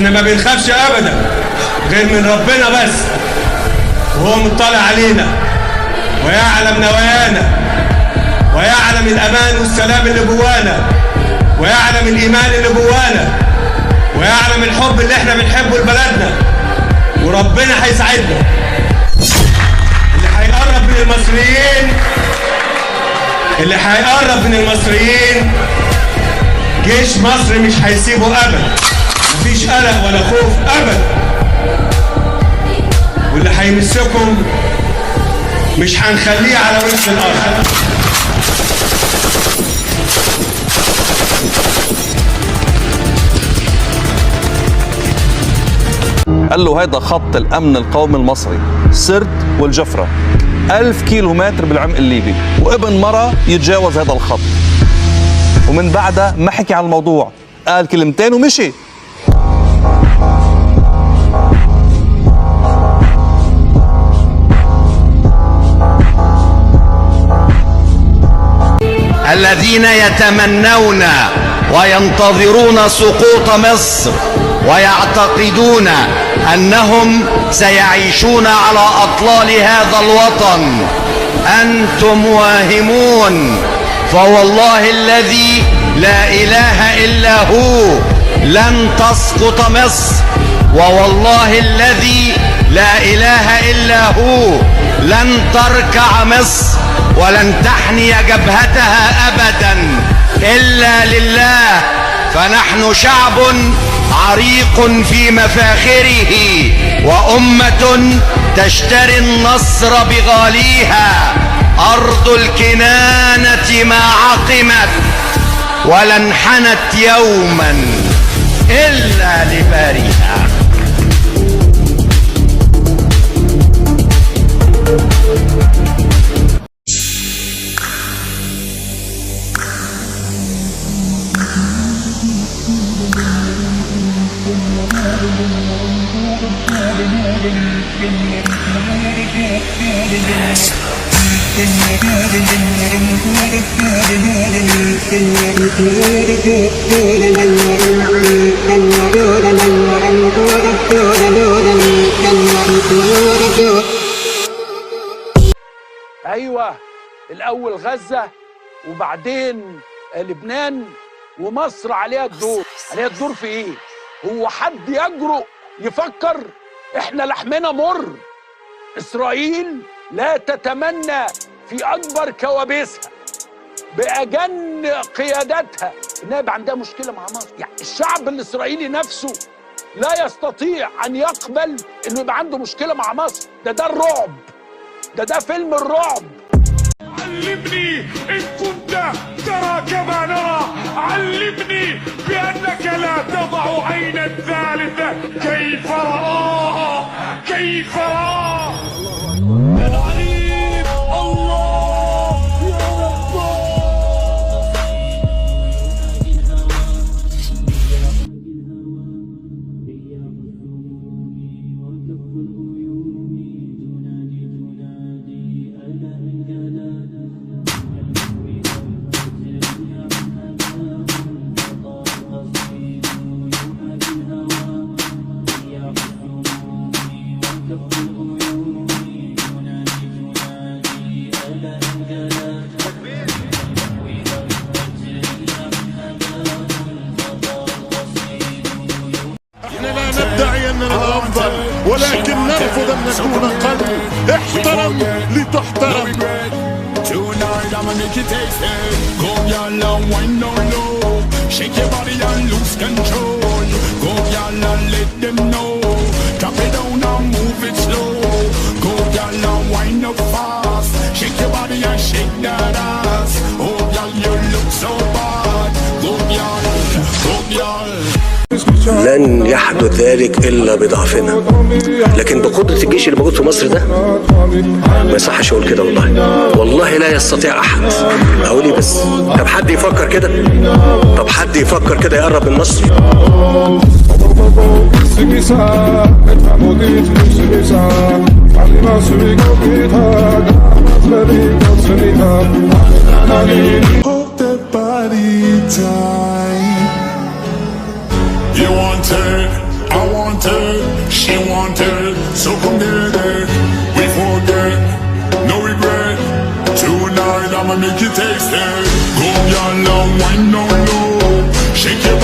احنا ما بنخافش ابدا غير من ربنا بس، وهو مطلع علينا ويعلم نوايانا ويعلم الامان والسلام اللي جوانا ويعلم الايمان اللي جوانا ويعلم الحب اللي احنا بنحبه لبلدنا، وربنا هيساعدنا. اللي هيقرب من المصريين جيش مصر مش هيسيبه ابدا، مفيش قلق ولا خوف ابدا، واللي هيمسكم مش هنخليه على وش الارض. قال له هيدا خط الامن القومي المصري، سرت والجفره 1000 كيلومتر بالعمق الليبي، وابن مرة يتجاوز هذا الخط. ومن بعدها ما حكي عن الموضوع، قال كلمتين ومشي. الذين يتمنون وينتظرون سقوط مصر ويعتقدون أنهم سيعيشون على أطلال هذا الوطن، أنتم واهمون، فوالله الذي لا إله إلا هو لن تسقط مصر، ووالله الذي لا إله إلا هو لن تركع مصر ولن تحني جبهتها أبدا إلا لله. فنحن شعب عريق في مفاخره وأمة تشتري النصر بغاليها، أرض الكنانة ما عقمت ولا انحنت يوما إلا لباريها. ايوه، الاول غزه وبعدين لبنان ومصر عليها الدور. عليها الدور في ايه؟ هو حد يجرؤ يفكر؟ احنا لحمنا مر. اسرائيل لا تتمنى في اكبر كوابيسها باجن قيادتها انها يبقى عندها مشكله مع مصر. يعني الشعب الاسرائيلي نفسه لا يستطيع ان يقبل انه يبقى عنده مشكله مع مصر. ده الرعب، ده فيلم الرعب. علمني إن كنت ترى كما نرى، علمني بأنك لا تضع عين الثالثة. كيف رآها، كيف رآها العليم الله يا الله. ندعي أننا الأفضل ولكن نرفض أن نكون أقل. احترم لتحترم. Shake your body and lose control. Go y'all and let them know. Drop it down and move it slow. Go y'all and wind up fast. Shake your body and shake that ass. Oh y'all, you look so bad. Go y'all, go y'all. لن يحدث ذلك إلا بضعفنا، لكن بقدرة الجيش اللي موجود في مصر ده ما يصحش أقول كده. والله لا يستطيع أحد. أقول إيه بس؟ طب حد يفكر كده؟ طب حد يفكر كده يقرب من مصر؟ You want to I wanted, she wanted, so come there, we forget, no regret. Tonight I'ma make you taste it. Go y'all now, wine down low, shake your